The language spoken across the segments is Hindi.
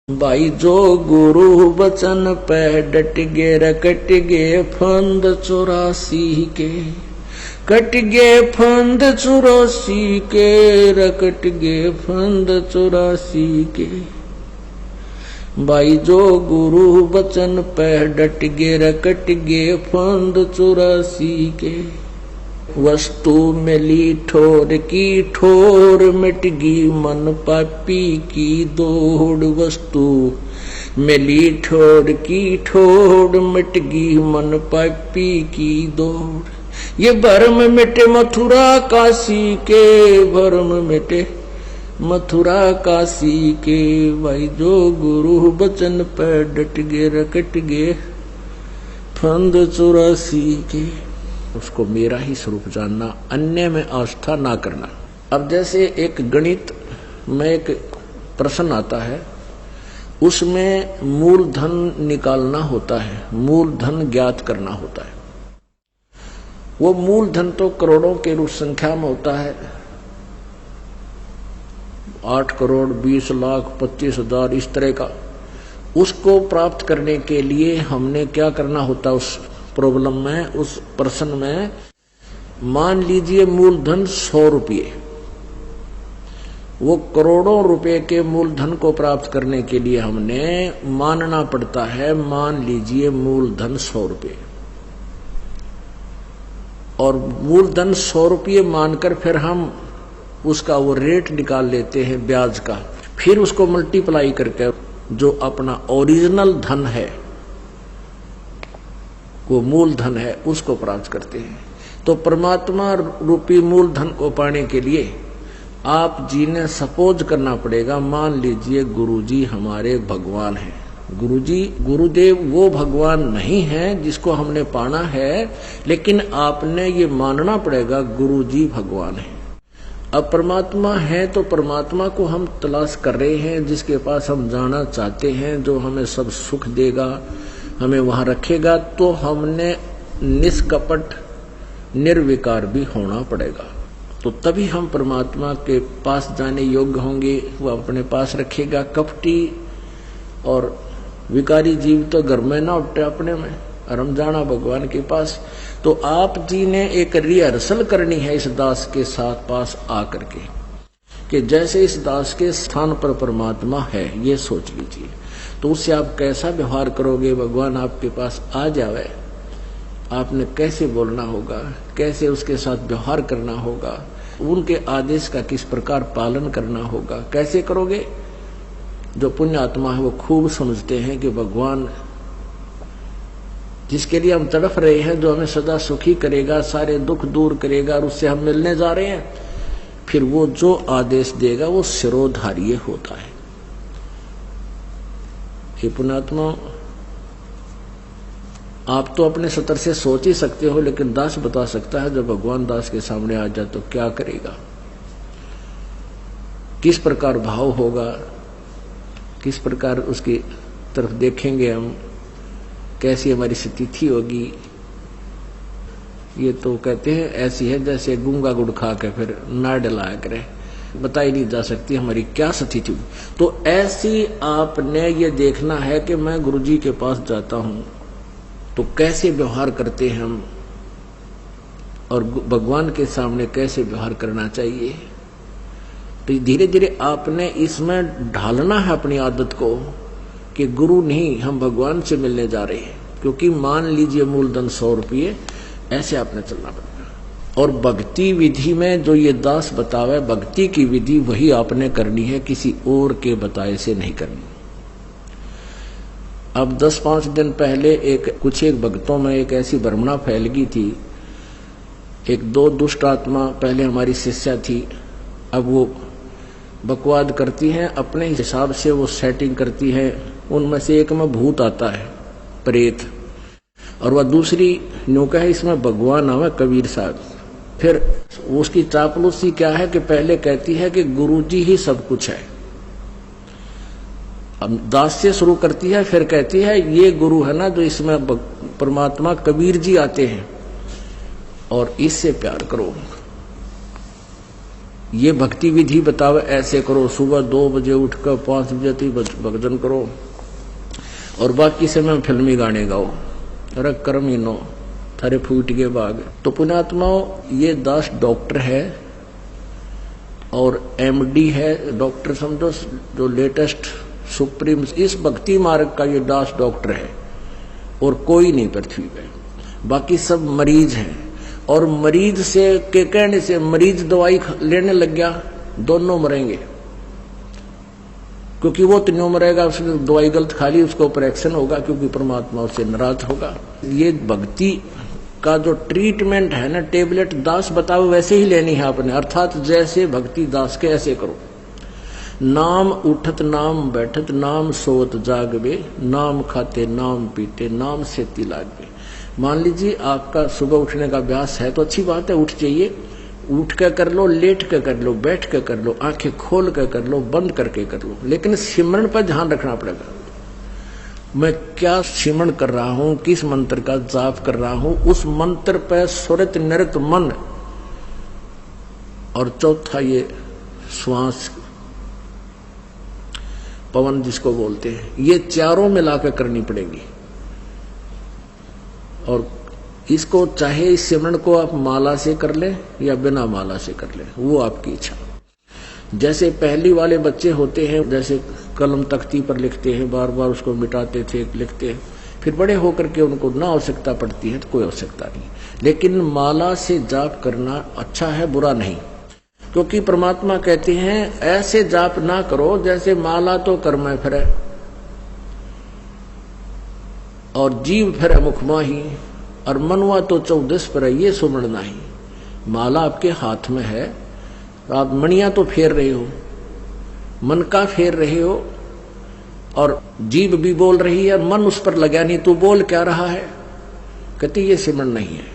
भाई जो गुरु वचन पे डट गे रकट गे फंद 84 के, कट गे फंद 84 के, रकट गे फंद 84 के। भाई जो गुरु वचन पे डट गे रकट गे फंद 84 के। वस्तु मिली ठोर की ठोर मिट गई मन पापी की दौड़। वस्तु मिली ठोर की ठोर मिट गई मन पापी की दौड़। ये भरम मिटे मथुरा काशी के, भरम मिटे मथुरा काशी के। भाई जो गुरु वचन पर डट गे रकट गे फंद 84 के। उसको मेरा ही स्वरूप जानना, अन्य में आस्था ना करना। अब जैसे एक गणित में एक प्रश्न आता है, उसमें मूलधन निकालना होता है, मूलधन ज्ञात करना होता है। वो मूलधन तो करोड़ों के रूप संख्या में होता है, 8 करोड़ 20 लाख 25,000 इस तरह का। उसको प्राप्त करने के लिए हमने क्या करना होता है? उस प्रॉब्लम में, उस प्रश्न में मान लीजिए मूलधन 100 रुपये। वो करोड़ों रुपए के मूलधन को प्राप्त करने के लिए हमने मानना पड़ता है, मान लीजिए मूलधन 100 रुपये। और मूलधन 100 रुपये मानकर फिर हम उसका वो रेट निकाल लेते हैं ब्याज का, फिर उसको मल्टीप्लाई करके जो अपना ओरिजिनल धन है, वो मूलधन है, उसको प्राप्त करते हैं। तो परमात्मा रूपी मूलधन को पाने के लिए आप जी ने सपोज करना पड़ेगा, मान लीजिए गुरुजी हमारे भगवान हैं। गुरुजी गुरुदेव वो भगवान नहीं है जिसको हमने पाना है, लेकिन आपने ये मानना पड़ेगा गुरुजी भगवान है। अब परमात्मा है तो परमात्मा को हम तलाश कर रहे हैं, जिसके पास हम जाना चाहते हैं, जो हमें सब सुख देगा, हमें वहां रखेगा। तो हमने निष्कपट निर्विकार भी होना पड़ेगा, तो तभी हम परमात्मा के पास जाने योग्य होंगे। वो अपने पास रखेगा। कपटी और विकारी जीव तो घर में ना उठे अपने में, और हम जाना भगवान के पास। तो आप जी ने एक रिहर्सल करनी है इस दास के साथ पास आकर के, कि जैसे इस दास के स्थान पर परमात्मा है, ये सोच लीजिए। तो उससे आप कैसा व्यवहार करोगे? भगवान आपके पास आ जावे, आपने कैसे बोलना होगा, कैसे उसके साथ व्यवहार करना होगा, उनके आदेश का किस प्रकार पालन करना होगा, कैसे करोगे? जो पुण्य आत्मा है वो खूब समझते हैं कि भगवान जिसके लिए हम तड़फ रहे हैं, जो हमें सदा सुखी करेगा, सारे दुख दूर करेगा, और उससे हम मिलने जा रहे हैं, फिर वो जो आदेश देगा वो शिरोधार्य होता है। हे पुण्यात्मा, आप तो अपने सतर से सोच ही सकते हो, लेकिन दास बता सकता है जब भगवान दास के सामने आ जाए तो क्या करेगा, किस प्रकार भाव होगा, किस प्रकार उसकी तरफ देखेंगे हम, कैसी हमारी स्थिति होगी। ये तो कहते हैं ऐसी है जैसे गूंगा गुड़ खा के फिर ना डलाया करे, बताई नहीं जा सकती हमारी क्या स्थिति हुई। तो ऐसी आपने ये देखना है कि मैं गुरुजी के पास जाता हूं तो कैसे व्यवहार करते हैं हम, और भगवान के सामने कैसे व्यवहार करना चाहिए। तो धीरे धीरे आपने इसमें ढालना है अपनी आदत को कि गुरु नहीं, हम भगवान से मिलने जा रहे हैं। क्योंकि मान लीजिए मूलधन 100 रुपये, ऐसे आपने चलना पड़ेगा। और भक्ति विधि में जो ये दास बतावे, भक्ति की विधि वही आपने करनी है, किसी और के बताए से नहीं करनी। अब 10-5 दिन पहले कुछ भक्तों में एक ऐसी भ्रमणा फैल गई थी। 1-2 दुष्ट आत्मा पहले हमारी शिष्या थी, अब वो बकवाद करती हैं, अपने हिसाब से वो सेटिंग करती है। उनमें से एक में भूत आता है, प्रेत, और वह दूसरी नौका है इसमें भगवान आवे कबीर साहब। फिर उसकी चापलूसी क्या है कि पहले कहती है कि गुरुजी ही सब कुछ है, अब दास से शुरू करती है, फिर कहती है ये गुरु है ना जो इसमें परमात्मा कबीर जी आते हैं, और इससे प्यार करो। ये भक्ति विधि बतावे ऐसे करो, सुबह 2 बजे उठकर 5 बजे तक भजन करो और बाकी समय में फिल्मी गाने गाओ। अरे कर्म ही नो थारे फूट के बाग। तो पुण्यात्माओं, ये दास डॉक्टर है और एमडी है, डॉक्टर समझो जो लेटेस्ट सुप्रीम, इस भक्ति मार्ग का ये दास डॉक्टर है और कोई नहीं पृथ्वी पे, बाकी सब मरीज हैं। और मरीज से के कहने से मरीज दवाई लेने लग गया, दोनों मरेंगे, क्योंकि वो तीनों मरेगा, उसने दवाई गलत खा ली, उसको ऊपर एक्शन होगा, क्योंकि परमात्मा उससे नाराज होगा। ये भक्ति का जो ट्रीटमेंट है ना, टेबलेट दास बताओ वैसे ही लेनी है आपने, अर्थात जैसे भक्ति दास के ऐसे करो। नाम उठत नाम बैठत नाम सोत जागवे, नाम खाते नाम पीते नाम से तिलागवे। मान लीजिए आपका सुबह उठने का अभ्यास है तो अच्छी बात है, उठ जाइए, उठ कर कर लो, लेट कर कर लो, बैठ कर कर लो, आंखें खोल कर कर लो, बंद करके कर लो, लेकिन सिमरन पर ध्यान रखना पड़ेगा। मैं क्या सिमरन कर रहा हूं, किस मंत्र का जाप कर रहा हूं, उस मंत्र पर सुरत नृत मन। और चौथा ये श्वास, पवन जिसको बोलते हैं, ये चारों मिलाकर करनी पड़ेगी। और इसको चाहे इस सिमरन को आप माला से कर ले या बिना माला से कर ले, वो आपकी इच्छा। जैसे पहली वाले बच्चे होते हैं, जैसे कलम तख्ती पर लिखते हैं, बार बार उसको मिटाते थे, लिखते हैं, फिर बड़े होकर के उनको ना आवश्यकता पड़ती है तो कोई आवश्यकता नहीं। लेकिन माला से जाप करना अच्छा है, बुरा नहीं, क्योंकि परमात्मा कहते हैं ऐसे जाप ना करो जैसे माला तो कर्म फिरे और जीव फिरे मुख माही और मनवा तो 14 पर, ये सुमरण नहीं। माला आपके हाथ में है, आप मणियां तो फेर रहे हो, मन का फेर रहे हो, और जीभ भी बोल रही है, मन उस पर लगा नहीं, तू बोल क्या रहा है? कहते ये सिमरण नहीं है।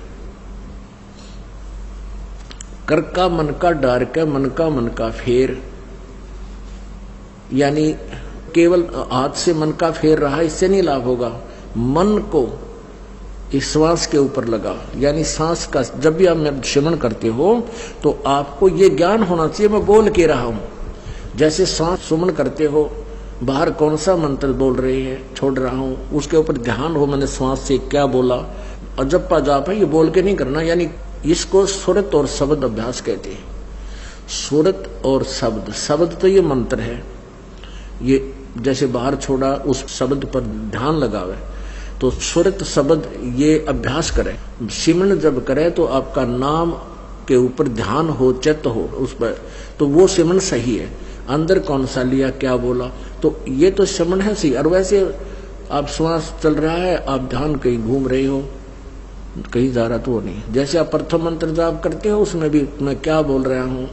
कर का मन का डार के मन का फेर, यानी केवल हाथ से मन का फेर रहा, इससे नहीं लाभ होगा। मन को इस श्वास के ऊपर लगा, यानी सांस का, जब भी आप सिमरन करते हो तो आपको ये ज्ञान होना चाहिए मैं बोल के रहा हूं। जैसे सांस सुमन करते हो, बाहर कौन सा मंत्र बोल रहे हैं, छोड़ रहा हूं, उसके ऊपर ध्यान हो, मैंने श्वास से क्या बोला। और जप्पा जाप है, ये बोल के नहीं करना, यानी इसको सुरत और शब्द अभ्यास कहते हैं। सुरत और शब्द, शब्द तो ये मंत्र है, ये जैसे बाहर छोड़ा उस शब्द पर ध्यान लगावे, तो सुरत शब्द ये अभ्यास करें। सिमरन जब करे तो आपका नाम के ऊपर ध्यान हो, चित्त हो उस पर, तो वो सिमरन सही है। अंदर कौन सा लिया, क्या बोला, तो ये तो सिमरन है सही। और वैसे आप श्वास चल रहा है, आप ध्यान कहीं घूम रहे हो, कहीं जा रहा तो वो नहीं। जैसे आप प्रथम मंत्र जाप करते हो, उसमें भी मैं क्या बोल रहा हूँ,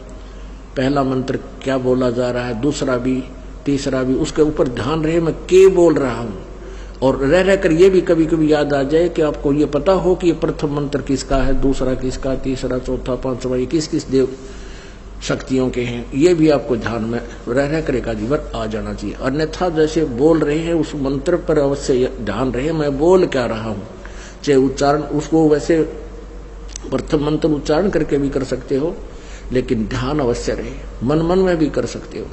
पहला मंत्र क्या बोला जा रहा है, दूसरा भी, तीसरा भी, उसके ऊपर ध्यान रहे मैं के बोल रहा हूँ। और रह रहकर ये भी कभी कभी याद आ जाए कि आपको ये पता हो कि ये प्रथम मंत्र किसका है, दूसरा किसका, तीसरा, चौथा, पांचवा, ये किस किस देव शक्तियों के हैं, ये भी आपको ध्यान में रह रहकर एक आधी बार आ जाना चाहिए। अन्यथा जैसे बोल रहे हैं उस मंत्र पर अवश्य ध्यान रहे मैं बोल क्या रहा हूँ, चाहे उच्चारण उसको वैसे प्रथम मंत्र उच्चारण करके भी कर सकते हो, लेकिन ध्यान अवश्य रहे, मन मन में भी कर सकते हो।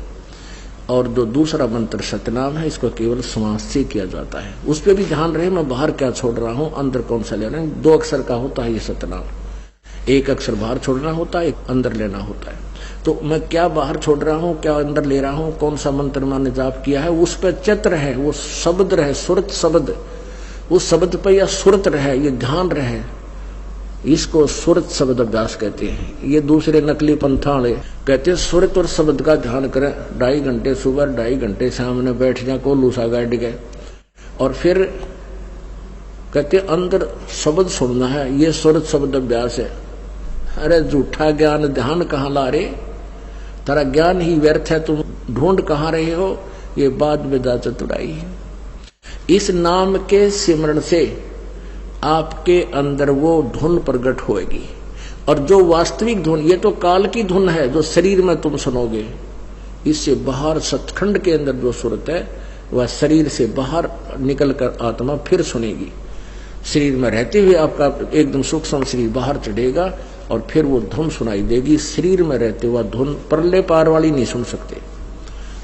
और जो दूसरा मंत्र सतनाम है, इसको केवल श्वास से किया जाता है, उस पर भी ध्यान रहे मैं बाहर क्या छोड़ रहा हूँ, अंदर कौन सा ले रहा हूँ। 2 अक्षर का होता है ये सतनाम, 1 अक्षर बाहर छोड़ना होता है, 1 अंदर लेना होता है। तो मैं क्या बाहर छोड़ रहा हूँ, क्या अंदर ले रहा हूँ, कौन सा मंत्र मैंने जाप किया है, उस पर चित्त रहे, वो शब्द रहे, सुरत शब्द, उस शब्द पर या सुरत रहे, ये ध्यान रहे, इसको सुरत शब्द अभ्यास कहते हैं। ये दूसरे नकली पंथाड़े कहते हैं सुरत और शब्द का ध्यान करें, 2.5 घंटे सुबह, 2.5 घंटे सामने बैठ जाए कोल्लू सा गाड़ के, और फिर कहते अंदर शब्द सुनना है, ये सुरत शब्द अभ्यास है। अरे झूठा ज्ञान ध्यान कहाँ ला रहे, तेरा ज्ञान ही व्यर्थ है, तुम ढूंढ कहाँ रहे हो, ये बाद में जा चतुराई है। इस नाम के सिमरण से आपके अंदर वो धुन प्रकट होएगी, और जो वास्तविक धुन, ये तो काल की धुन है जो शरीर में तुम सुनोगे, इससे बाहर सतखंड के अंदर जो सुरत है वह शरीर से बाहर निकलकर आत्मा फिर सुनेगी। शरीर में रहते हुए आपका एकदम सूक्ष्म शरीर बाहर चढ़ेगा और फिर वो धुन सुनाई देगी। शरीर में रहते हुआ धुन परले पार वाली नहीं सुन सकते।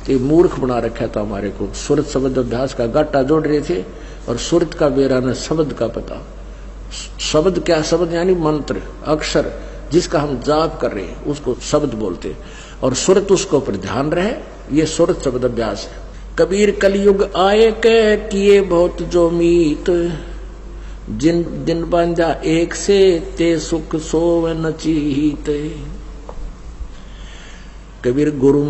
तो मूर्ख बना रखा था हमारे को। सुरत शब्द अभ्यास का गाटा जोड़ रहे थे और सुरत का बेरा न शब्द का पता। शब्द क्या? शब्द यानी मंत्र, अक्षर जिसका हम जाप कर रहे हैं उसको शब्द बोलते, और सुरत उसको पर ध्यान रहे, ये सुरत शब्द अभ्यास है। कबीर कलयुग आए के किए बहुत जो मीत, जिन दिन बांधा एक से ते सुख सोव न चीत। कबीर गुरु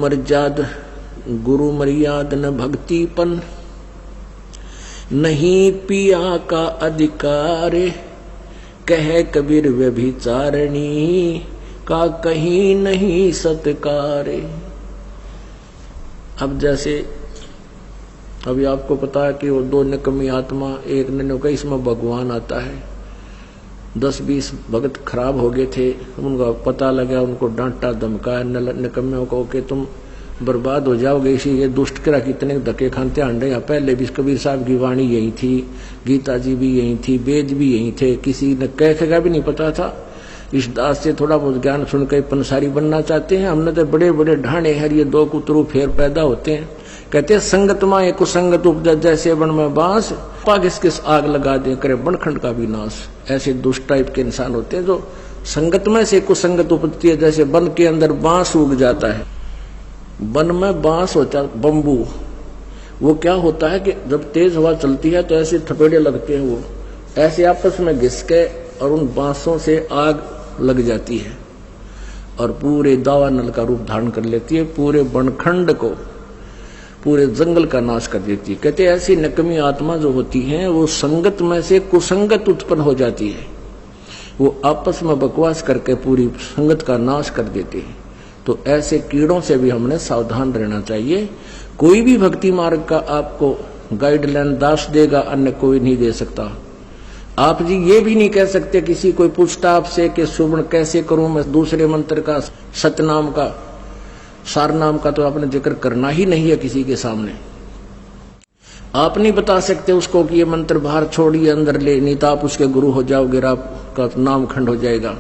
मर्याद न भक्तिपन, नहीं पिया का अधिकार। कहे कबीर व्यभिचारिणी, का कहीं नहीं सत्कार। अब जैसे अभी आपको पता है कि वो दो निकम्मी आत्मा, एक ने कहा इसमें भगवान आता है। 10-20 भगत खराब हो गए थे, उनका पता लगा, उनको डांटा धमकाया निकम्मियों को कि तुम बर्बाद हो जाओगे। इसी ये दुष्ट करा कितने धक्के खाते आंडे। यहाँ पहले भी कबीर साहब की वाणी यही थी, गीता जी भी यही थी, वेद भी यही थे, किसी ने कह का भी नहीं पता था। इस दास से थोड़ा बहुत ज्ञान सुनकर पंसारी बनना चाहते हैं। हमने तो बड़े बड़े ढाणे हैं, ये दो कुतरू फेर पैदा होते हैं। कहते हैं संगत माए कुसंगत उपजा, जैसे बन में बांस, पाग किस आग लगा दे करे बनखंड का भी नाश। ऐसे दुष्ट टाइप के इंसान होते हैं जो संगत में से कुसंगत उपजती है। जैसे वन के अंदर बांस उग जाता है, वन में बांस होता बम्बू, वो क्या होता है कि जब तेज हवा चलती है तो ऐसे थपेड़े लगते हैं, वो ऐसे आपस में घिस के और उन बांसों से आग लग जाती है और पूरे दावानल का रूप धारण कर लेती है, पूरे बनखंड को, पूरे जंगल का नाश कर देती है। कहते हैं ऐसी नकमी आत्मा जो होती है वो संगत में से कुसंगत उत्पन्न हो जाती है, वो आपस में बकवास करके पूरी संगत का नाश कर देते हैं। तो ऐसे कीड़ों से भी हमने सावधान रहना चाहिए। कोई भी भक्ति मार्ग का आपको गाइडलाइन दास देगा, अन्य कोई नहीं दे सकता। आप जी ये भी नहीं कह सकते, किसी कोई पूछता आपसे कि सुवर्ण कैसे करूं मैं, दूसरे मंत्र का, सतनाम का, सारनाम का तो आपने जिक्र करना ही नहीं है किसी के सामने। आप नहीं बता सकते उसको कि ये मंत्र बाहर छोड़िए अंदर ले, नहीं तो आप उसके गुरु हो जाओगे, आपका नाम खंड हो जाएगा।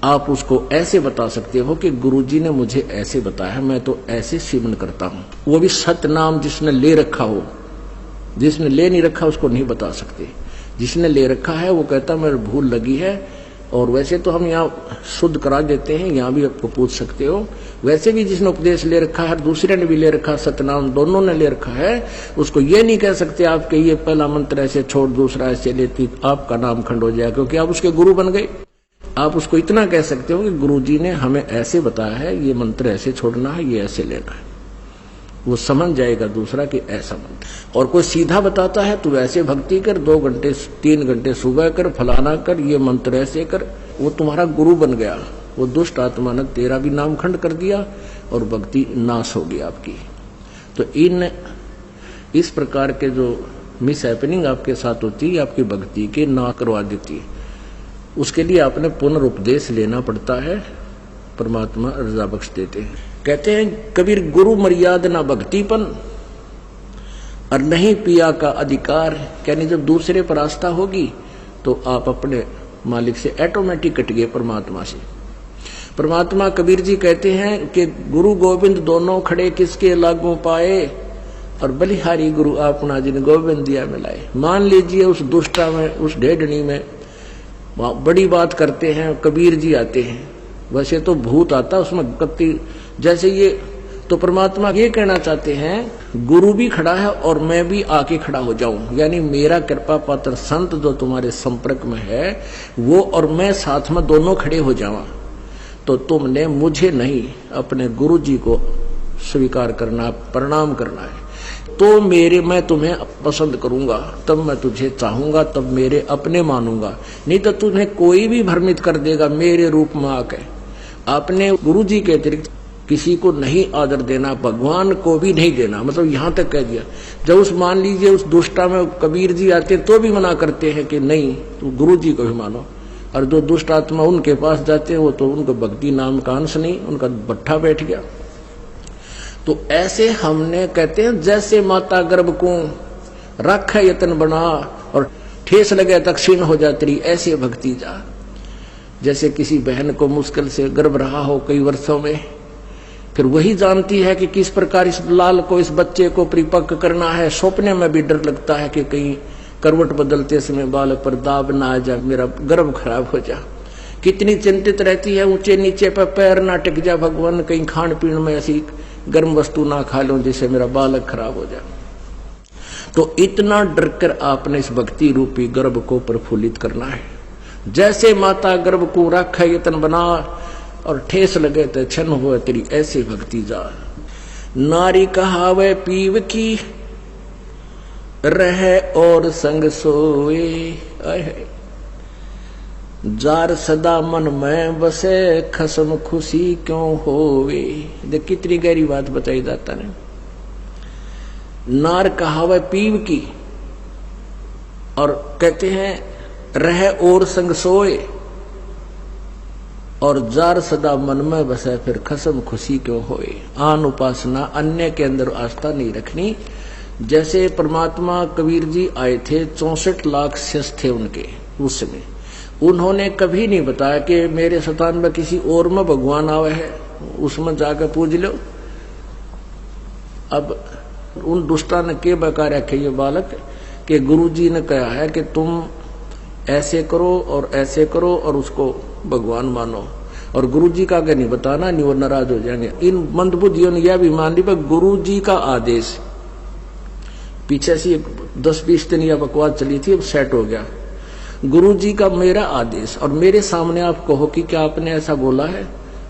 आप उसको ऐसे बता सकते हो कि गुरुजी ने मुझे ऐसे बताया, मैं तो ऐसे सेवन करता हूं। वो भी सतनाम जिसने ले रखा हो, जिसने ले नहीं रखा उसको नहीं बता सकते। जिसने ले रखा है वो कहता मेरे भूल लगी है। और वैसे तो हम यहाँ शुद्ध करा देते हैं, यहाँ भी आपको पूछ सकते हो। वैसे भी जिसने उपदेश ले रखा है, दूसरे ने भी ले रखा, सतनाम दोनों ने ले रखा है, उसको ये नहीं कह सकते आप कि ये पहला मंत्र ऐसे छोड़ दूसरा ऐसे लेती, आपका नाम खंड हो जाएगा, क्योंकि आप उसके गुरु बन गए। आप उसको इतना कह सकते हो कि गुरुजी ने हमें ऐसे बताया है, ये मंत्र ऐसे छोड़ना है, ये ऐसे लेना है। वो समझ जाएगा दूसरा कि ऐसा मंत्र। और कोई सीधा बताता है तो ऐसे भक्ति कर, 2 घंटे 3 घंटे सुबह कर, फलाना कर, ये मंत्र ऐसे कर, वो तुम्हारा गुरु बन गया। वो दुष्ट आत्मा ने तेरा भी नाम खंड कर दिया और भक्ति नाश हो गई आपकी। तो इस प्रकार के जो मिस हैपनिंग आपके साथ होती है, आपकी भक्ति के ना करवा देती है। उसके लिए आपने पुनरुपदेश लेना पड़ता है, परमात्मा रजा बख्श देते हैं। कहते हैं कबीर गुरु मर्यादा ना भक्तिपन, और नहीं पिया का अधिकार। यानी जब दूसरे पर आस्था होगी तो आप अपने मालिक से ऑटोमेटिक कट गए, परमात्मा से। परमात्मा कबीर जी कहते हैं कि गुरु गोविंद दोनों खड़े किसके लागू पाए, और बलिहारी गुरु अपना जिन गोविंद दिया मिलाए। मान लीजिए उस दुष्टा में, उस ढेडनी में बड़ी बात करते हैं, कबीर जी आते हैं। वैसे तो भूत आता उसमें कत्ती जैसे ये, तो परमात्मा ये कहना चाहते हैं गुरु भी खड़ा है और मैं भी आके खड़ा हो जाऊं। यानी मेरा कृपा पात्र संत जो तुम्हारे संपर्क में है वो और मैं साथ में दोनों खड़े हो जावा। तो तुमने मुझे नहीं, अपने गुरु जी को स्वीकार करना, प्रणाम करना है। तो मैं तुम्हें पसंद करूंगा, तब मैं तुझे चाहूंगा, तब मेरे अपने मानूंगा। नहीं तो तुम्हें कोई भी भ्रमित कर देगा मेरे रूप में आके। आपने गुरु जी के अतिरिक्त किसी को नहीं आदर देना, भगवान को भी नहीं देना। मतलब यहां तक कह दिया। जब उस मान लीजिए उस दुष्टा में कबीर जी आते तो भी मना करते हैं कि नहीं, तो गुरु जी को भी मानो। और जो दुष्ट आत्मा उनके पास जाते हैं वो तो उनको भक्ति नाम का अंश नहीं, उनका भट्ठा बैठ गया। तो ऐसे हमने कहते हैं जैसे माता गर्भ को रखे यतन बना और ठेस लगे तक क्षीण हो जाती, ऐसे भक्ति जा। जैसे किसी बहन को मुश्किल से गर्भ रहा हो कई वर्षों में, फिर वही जानती है कि किस प्रकार इस लाल को, इस बच्चे को परिपक्व करना है। सपने में भी डर लगता है कि कहीं करवट बदलते समय बालक पर दाब ना आ जा, मेरा गर्भ खराब हो जा। कितनी चिंतित रहती है, ऊंचे नीचे पर पैर ना टिक जा, भगवान कहीं खान पीन में ऐसी गर्म वस्तु ना खा लो जिससे मेरा बालक खराब हो जाए। तो इतना डर कर आपने इस भक्ति रूपी गर्भ को प्रफुल्लित करना है। जैसे माता गर्भ को रख यतन बना और ठेस लगे तो क्षण हो तेरी ऐसे भक्ति जा। नारी कहावे पीव की रहे और संग सोए, जार सदा मन में बसे खसम खुशी क्यों होवे। देख कितनी गहरी बात बताई दाता ने। नार कहावे पीव की, और कहते हैं रहे और संग सोए, और जार सदा मन में बसे फिर खसम खुशी क्यों होए। आन उपासना, अन्य के अंदर आस्था नहीं रखनी। जैसे परमात्मा कबीर जी आए थे, 64 लाख शिष्य थे उनके उस समय, उन्होंने कभी नहीं बताया कि मेरे स्थान में किसी और में भगवान आवे है, उसमें जाकर पूज लो। अब उन दुष्टा ने के बकार रखे ये बालक कि गुरुजी ने कहा है कि तुम ऐसे करो और ऐसे करो और उसको भगवान मानो, और गुरुजी का अगर नहीं बताना नहीं वो नाराज हो जाएंगे। इन मंदबुद्धियों ने यह भी मान ली गुरुजी का आदेश। पीछे से 10-20 दिन यह बकवास चली थी, अब सेट हो गया। गुरुजी का मेरा आदेश और मेरे सामने आप कहो कि क्या आपने ऐसा बोला है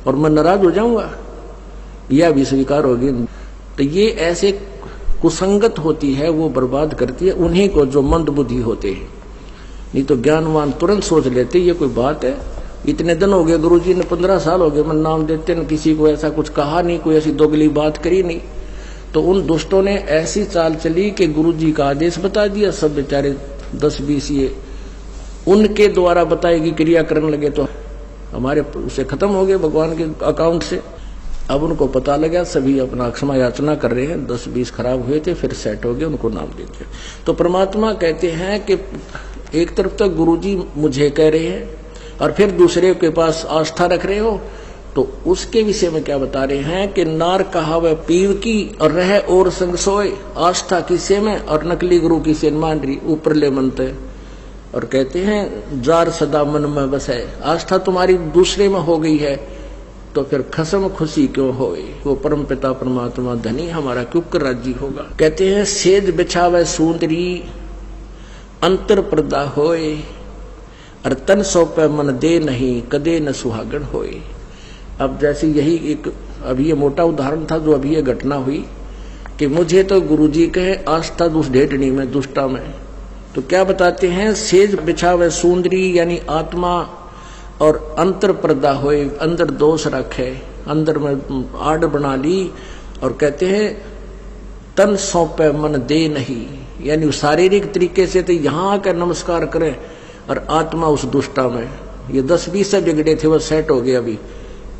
और मैं नाराज हो जाऊंगा, यह भी स्वीकार होगी। तो ये ऐसे कुसंगत होती है, वो बर्बाद करती है उन्हीं को जो मंद बुद्धि होते हैं। नहीं तो ज्ञानवान तुरंत सोच लेते ये कोई बात है। इतने दिन हो गए गुरुजी ने, 15 साल हो गए मैं नाम देते न, किसी को ऐसा कुछ कहा नहीं, कोई ऐसी दोगली बात करी नहीं। तो उन दुष्टों ने ऐसी चाल चली कि गुरुजी का आदेश बता दिया, सब बेचारे 10-20 ये उनके द्वारा बताएगी क्रिया करने लगे, तो हमारे उसे खत्म हो गए भगवान के अकाउंट से। अब उनको पता लगा, सभी अपना क्षमा याचना कर रहे हैं। 10-20 खराब हुए थे, फिर सेट हो गए, उनको नाम दे दिया। तो परमात्मा कहते हैं कि एक तरफ तो गुरुजी मुझे कह रहे हैं और फिर दूसरे के पास आस्था रख रहे हो, तो उसके विषय में क्या बता रहे हैं कि नार कहावे पीव की और रहे और संग सोए। आस्था किसे में और नकली गुरु की से मान रही, ऊपर ले मनते। और कहते हैं जार सदा मन में बसे, आस्था तुम्हारी दूसरे में हो गई है तो फिर खसम खुशी क्यों होए। वो परम पिता परमात्मा धनी हमारा क्यों कर राजी होगा। कहते हैं सेज बिछावे सुंदरी अंतर पर्दा होए, और तन सौंपे मन दे नहीं कदे न सुहागण होए। अब जैसे यही एक अभी ये मोटा उदाहरण था जो अभी ये घटना हुई कि मुझे तो गुरुजी कहे आस्था दुष्ट ढेटनी में दुष्टा में, तो क्या बताते हैं सेज बिछावे सुंदरी यानी आत्मा और अंतर पर्दा होए, अंदर दोष रखे, अंदर में आड़ बना ली। और कहते हैं तन सौंपे मन दे नहीं, यानी शारीरिक तरीके से तो यहाँ आकर नमस्कार करें और आत्मा उस दुष्टा में। ये 10-20 से बिगड़े थे, वो सेट हो गए। अभी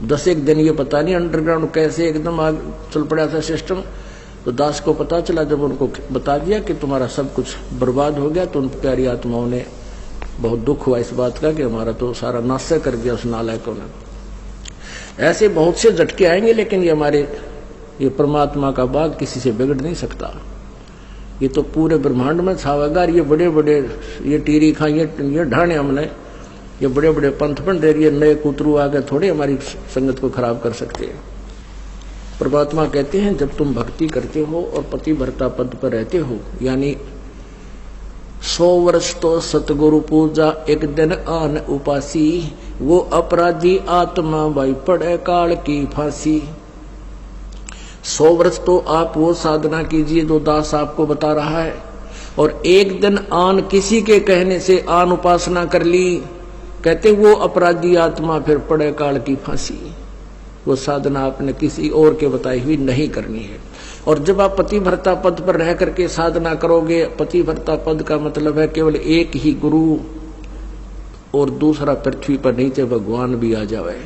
10-1 दिन ये पता नहीं अंडरग्राउंड कैसे एकदम आग चल पड़ा था सिस्टम। तो दास को पता चला, जब उनको बता दिया कि तुम्हारा सब कुछ बर्बाद हो गया, तो उन प्यारी आत्माओं ने बहुत दुख हुआ इस बात का कि हमारा तो सारा नाश कर दिया उस नालायकों ने। ऐसे बहुत से झटके आएंगे, लेकिन ये हमारे ये परमात्मा का बाग किसी से बिगड़ नहीं सकता। ये तो पूरे ब्रह्मांड में छावेगा। ये बड़े बड़े ये टीरी खा ये ढाने हमने, ये बड़े बड़े पंथ पंडेर ये नए कुतरू आगे थोड़े हमारी संगत को खराब कर सकते हैं। परमात्मा कहते हैं जब तुम भक्ति करते हो और पतिव्रता पद पर रहते हो, यानी 100 वर्ष तो सतगुरु पूजा एक दिन आन उपासी, वो अपराधी आत्मा भाई पड़े काल की फांसी। 100 वर्ष तो आप वो साधना कीजिए जो दास आपको बता रहा है, और एक दिन आन किसी के कहने से आन उपासना कर ली, कहते वो अपराधी आत्मा फिर पड़े काल की फांसी। वो साधना आपने किसी और के बताई हुई नहीं करनी है। और जब आप पतिव्रता पद पर रह करके साधना करोगे, पतिव्रता पद का मतलब है केवल एक ही गुरु और दूसरा पृथ्वी पर नीचे भगवान भी आ जावे।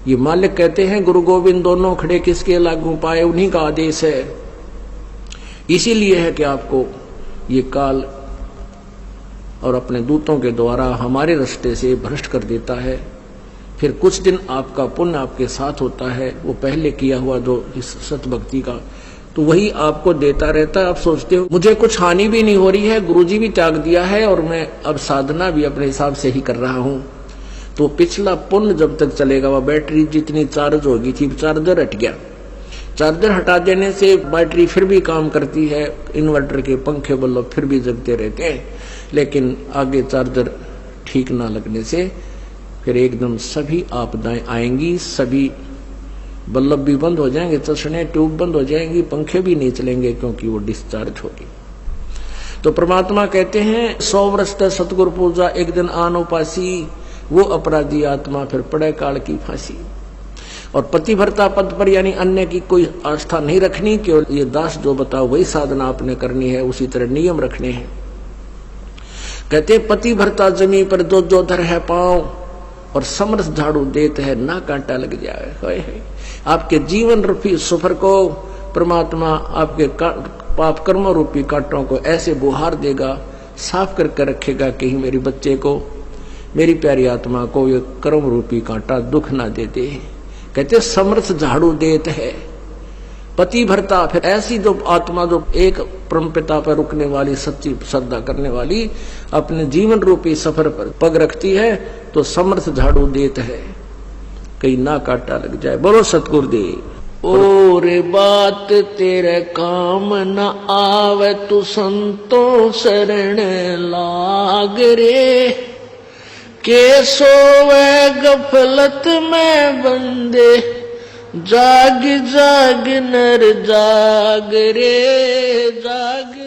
ये मालिक कहते हैं गुरु गोविंद दोनों खड़े किसके लागू पाए, उन्हीं का आदेश है। इसीलिए है कि आपको ये काल और अपने दूतों के द्वारा हमारे रास्ते से भ्रष्ट कर देता है। फिर कुछ दिन आपका पुण्य आपके साथ होता है, वो पहले किया हुआ जो इस सतभक्ति का, तो वही आपको देता रहता है। आप सोचते हो मुझे कुछ हानि भी नहीं हो रही है, गुरुजी भी त्याग दिया है और मैं अब साधना भी अपने हिसाब से ही कर रहा हूं, तो पिछला पुण्य जब तक चलेगा, वह बैटरी जितनी चार्ज होगी थी, चार्जर हट गया, चार्जर हटा देने से बैटरी फिर भी काम करती है, इन्वर्टर के पंखे बल्ब फिर भी जगते रहते हैं, लेकिन आगे चार्जर ठीक ना लगने से फिर एकदम सभी आपदाएं आएंगी, सभी बल्ब भी बंद हो जाएंगे, चश्मे ट्यूब बंद हो जाएंगी, पंखे भी नहीं चलेंगे क्योंकि वो डिस्चार्ज होगी। तो परमात्मा कहते हैं 100 वर्ष तक सतगुरु पूजा, एक दिन आन उपासी, वो अपराधी आत्मा फिर पड़े काल की फांसी। और पतिव्रता पद पर यानी अन्य की कोई आस्था नहीं रखनी, केवल ये दास जो बताओ वही साधना आपने करनी है, उसी तरह नियम रखने हैं। कहते पतिव्रता जमी पर जो जो धर है पांव, और समरस झाड़ू देते है ना कांटा लग जाए। आपके जीवन रूपी सफर को परमात्मा आपके पाप कर्म रूपी कांटों को ऐसे बुहार देगा, साफ करके रखेगा, कहीं मेरे बच्चे को, मेरी प्यारी आत्मा को ये कर्म रूपी कांटा दुख ना दे दे। कहते समरस झाड़ू देते है पतिव्रता, फिर ऐसी जो आत्मा जो एक परमपिता पर रुकने वाली, सच्ची श्रद्धा करने वाली, अपने जीवन रूपी सफर पर पग रखती है, तो समर्थ झाड़ू देत है, कहीं ना कांटा लग जाए। बोलो सतगुरुदेव। और बात तेरे काम न आवे, तू संतों शरण लाग रे, के सोवे गफलत में बंदे, जाग जाग नर जाग रे जाग।